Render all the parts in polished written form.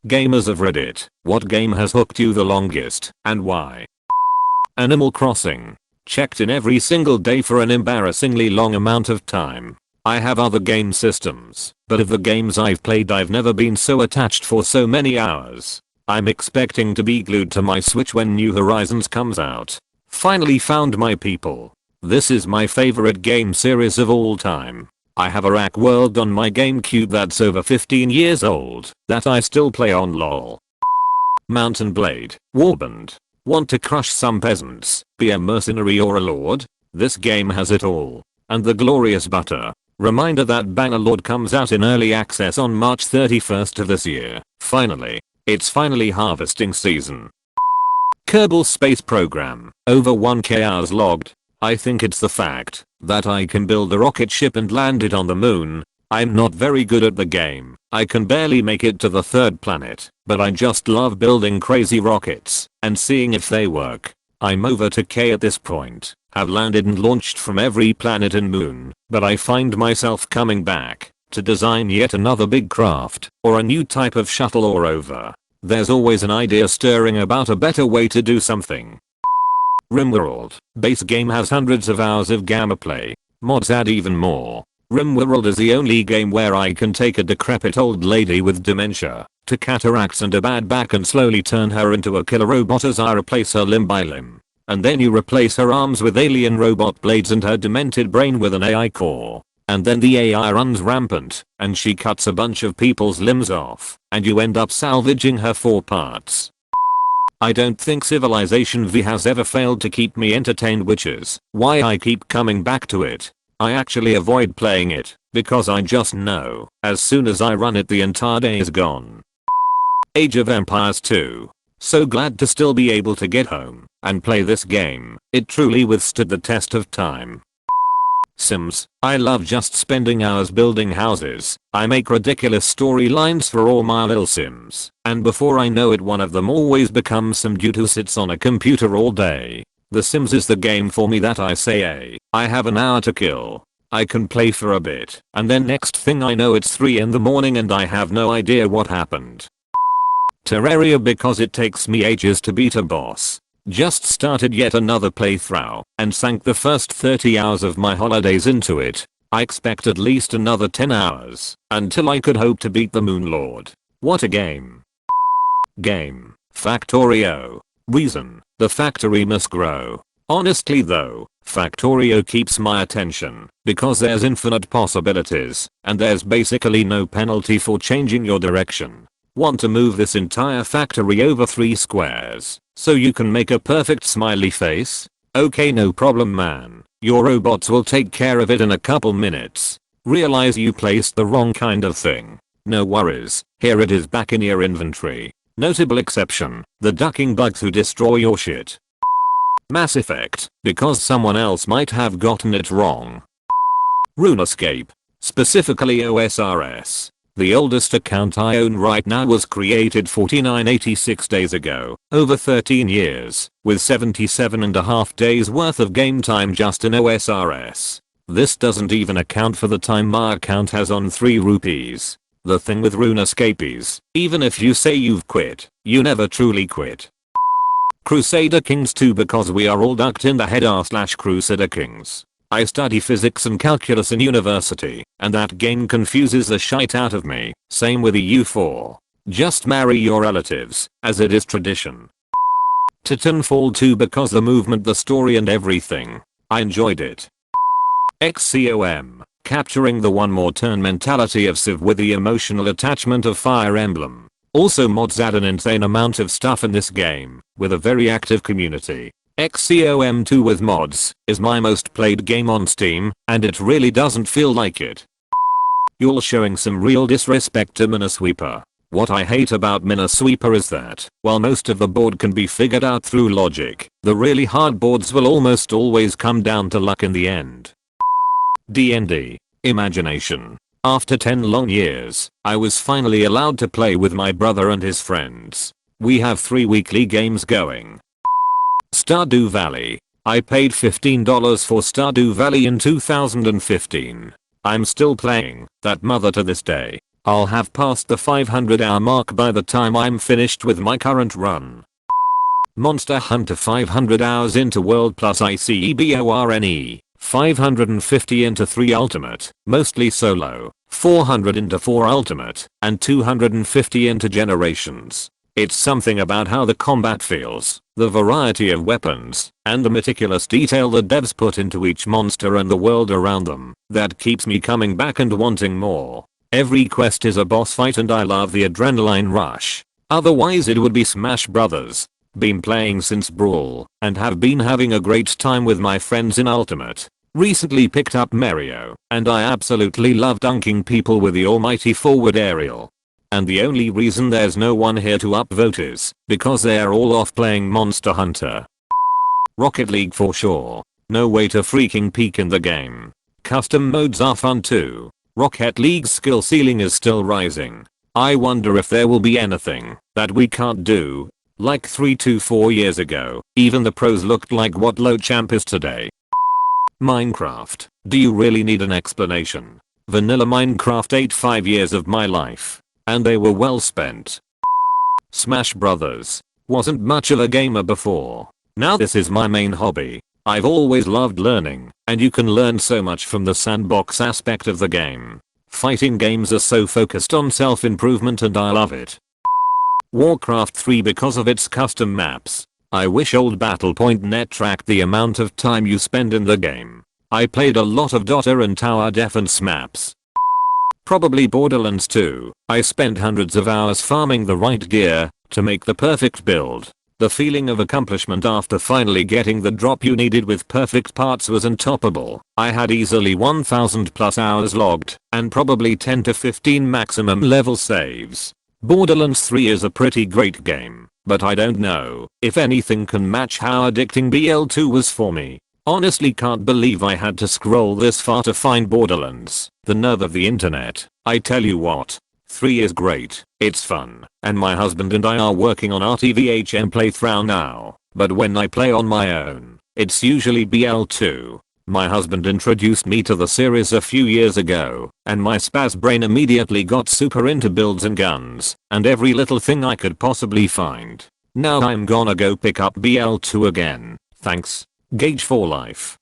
Gamers of Reddit, what game has hooked you the longest, and why? Animal Crossing. Checked in every single day for an embarrassingly long amount of time. I have other game systems, but of the games I've played I've never been so attached for so many hours. I'm expecting to be glued to my Switch when New Horizons comes out. Finally found my people. This is my favorite game series of all time. I have a Rack World on my GameCube that's over 15 years old that I still play on LOL. Mountain Blade, Warband. Want to crush some peasants, be a mercenary or a lord? This game has it all. And the glorious butter. Reminder that Bannerlord comes out in early access on March 31st of this year. Finally. It's finally harvesting season. Kerbal Space Program. Over 1k hours logged. I think it's the fact that I can build a rocket ship and land it on the moon. I'm not very good at the game. I can barely make it to the third planet, but I just love building crazy rockets and seeing if they work. I'm over to K at this point. Have landed and launched from every planet and moon, but I find myself coming back to design yet another big craft or a new type of shuttle or rover. There's always an idea stirring about a better way to do something. RimWorld. Base game has hundreds of hours of gamma play. Mods add even more. RimWorld is the only game where I can take a decrepit old lady with dementia to cataracts and a bad back and slowly turn her into a killer robot as I replace her limb by limb. And then you replace her arms with alien robot blades and her demented brain with an AI core. And then the AI runs rampant and she cuts a bunch of people's limbs off and you end up salvaging her 4 parts. I don't think Civilization V has ever failed to keep me entertained, which is why I keep coming back to it. I actually avoid playing it because I just know as soon as I run it the entire day is gone. Age of Empires 2. So glad to still be able to get home and play this game. It truly withstood the test of time. Sims. I love just spending hours building houses. I make ridiculous storylines for all my little Sims, and before I know it one of them always becomes some dude who sits on a computer all day. The Sims is the game for me that I say, hey, I have an hour to kill. I can play for a bit, and then next thing I know it's 3 in the morning and I have no idea what happened. Terraria, because it takes me ages to beat a boss. Just started yet another playthrough and sank the first 30 hours of my holidays into it. I expect at least another 10 hours until I could hope to beat the Moon Lord. What a game. Factorio. Reason, the factory must grow. Honestly though, Factorio keeps my attention because there's infinite possibilities and there's basically no penalty for changing your direction. Want to move this entire factory over 3 squares so you can make a perfect smiley face? Okay, no problem man. Your robots will take care of it in a couple minutes. Realize you placed the wrong kind of thing. No worries, here it is back in your inventory. Notable exception, the ducking bugs who destroy your shit. Mass Effect, because someone else might have gotten it wrong. RuneScape, specifically OSRS. The oldest account I own right now was created 4986 days ago, over 13 years, with 77.5 days worth of game time just in OSRS. This doesn't even account for the time my account has on 3 rupees. The thing with RuneScape is, even if you say you've quit, you never truly quit. Crusader Kings 2, because we are all ducked in the head /Crusader Kings. I study physics and calculus in university, and that game confuses the shite out of me. Same with EU4. Just marry your relatives, as it is tradition. Titanfall 2, because the movement, the story and everything. I enjoyed it. XCOM, capturing the one more turn mentality of Civ with the emotional attachment of Fire Emblem. Also mods add an insane amount of stuff in this game, with a very active community. XCOM 2 with mods is my most played game on Steam, and it really doesn't feel like it. You're showing some real disrespect to Minesweeper. What I hate about Minesweeper is that, while most of the board can be figured out through logic, the really hard boards will almost always come down to luck in the end. D&D. Imagination. After 10 long years, I was finally allowed to play with my brother and his friends. We have 3 weekly games going. Stardew Valley. I paid $15 for Stardew Valley in 2015. I'm still playing that mother to this day. I'll have passed the 500-hour mark by the time I'm finished with my current run. Monster Hunter 500 hours into World plus ICEBORNE, 550 into 3 Ultimate, mostly solo, 400 into 4 Ultimate, and 250 into Generations. It's something about how the combat feels, the variety of weapons, and the meticulous detail the devs put into each monster and the world around them that keeps me coming back and wanting more. Every quest is a boss fight and I love the adrenaline rush. Otherwise it would be Smash Brothers. Been playing since Brawl, and have been having a great time with my friends in Ultimate. Recently picked up Mario, and I absolutely love dunking people with the almighty forward aerial. And the only reason there's no one here to upvote is because they're all off playing Monster Hunter. Rocket League for sure. No way to freaking peak in the game. Custom modes are fun too. Rocket League's skill ceiling is still rising. I wonder if there will be anything that we can't do. Like 3 to 4 years ago, even the pros looked like what low champ is today. Minecraft. Do you really need an explanation? Vanilla Minecraft ate 5 years of my life. And they were well spent. Smash Brothers. Wasn't much of a gamer before. Now this is my main hobby. I've always loved learning, and you can learn so much from the sandbox aspect of the game. Fighting games are so focused on self-improvement and I love it. Warcraft 3 because of its custom maps. I wish old Battle.net tracked the amount of time you spend in the game. I played a lot of Dota and tower defense maps. Probably Borderlands 2. I spent hundreds of hours farming the right gear to make the perfect build. The feeling of accomplishment after finally getting the drop you needed with perfect parts was untoppable. I had easily 1000 plus hours logged and probably 10 to 15 maximum level saves. Borderlands 3 is a pretty great game, but I don't know if anything can match how addicting BL2 was for me. Honestly can't believe I had to scroll this far to find Borderlands. The nerve of the internet. I tell you what. 3 is great. It's fun. And my husband and I are working on our TVHM playthrough now. But when I play on my own, it's usually BL2. My husband introduced me to the series a few years ago, and my spaz brain immediately got super into builds and guns, and every little thing I could possibly find. Now I'm gonna go pick up BL2 again. Thanks. Gage for life.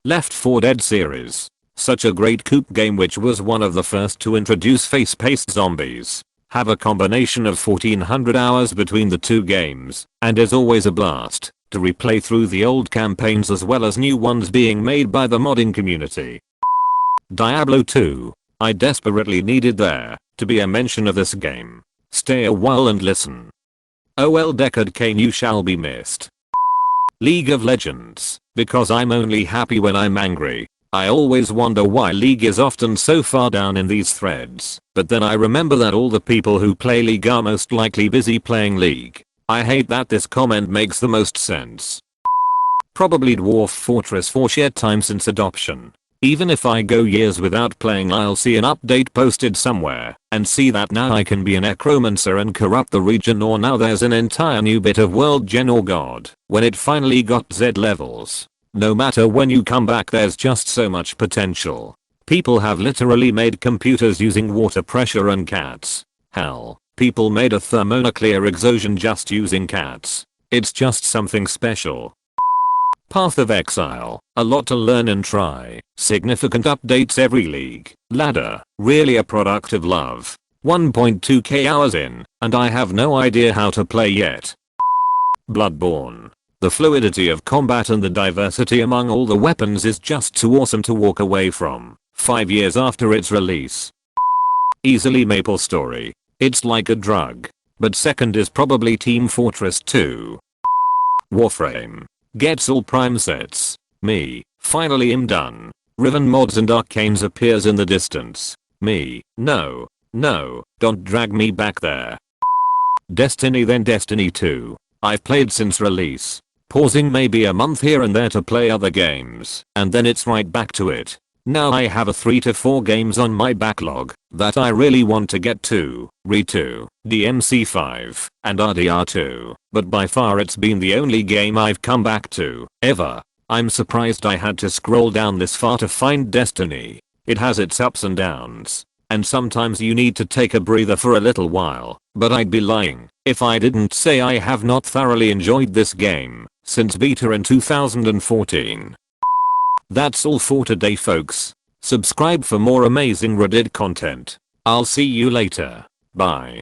Left 4 Dead series. Such a great coop game which was one of the first to introduce face-paced zombies. Have a combination of 1400 hours between the 2 games, and is always a blast to replay through the old campaigns as well as new ones being made by the modding community. Diablo 2. I desperately needed there to be a mention of this game. Stay a while and listen. OL Deckard Kane, you shall be missed. League of Legends. Because I'm only happy when I'm angry. I always wonder why League is often so far down in these threads, but then I remember that all the people who play League are most likely busy playing League. I hate that this comment makes the most sense. Probably Dwarf Fortress for sheer time since adoption. Even if I go years without playing, I'll see an update posted somewhere and see that now I can be a necromancer and corrupt the region, or now there's an entire new bit of world gen or god when it finally got Z levels. No matter when you come back, there's just so much potential. People have literally made computers using water pressure and cats. Hell, people made a thermonuclear explosion just using cats. It's just something special. Path of Exile. A lot to learn and try. Significant updates every league. Ladder. Really a product of love. 1.2k hours in, and I have no idea how to play yet. Bloodborne. The fluidity of combat and the diversity among all the weapons is just too awesome to walk away from. 5 years after its release. Easily MapleStory. It's like a drug. But second is probably Team Fortress 2. Warframe. Gets all prime sets. Me. Finally am done. Riven mods and arcanes appears in the distance. Me. No. No. Don't drag me back there. Destiny, then Destiny 2. I've played since release. Pausing maybe a month here and there to play other games, and then it's right back to it. Now I have a 3 to 4 games on my backlog that I really want to get to. Re2, DMC5, and RDR2, but by far it's been the only game I've come back to, ever. I'm surprised I had to scroll down this far to find Destiny. It has its ups and downs. and sometimes you need to take a breather for a little while, but I'd be lying if I didn't say I have not thoroughly enjoyed this game since beta in 2014. That's all for today folks. Subscribe for more amazing Reddit content. I'll see you later. Bye.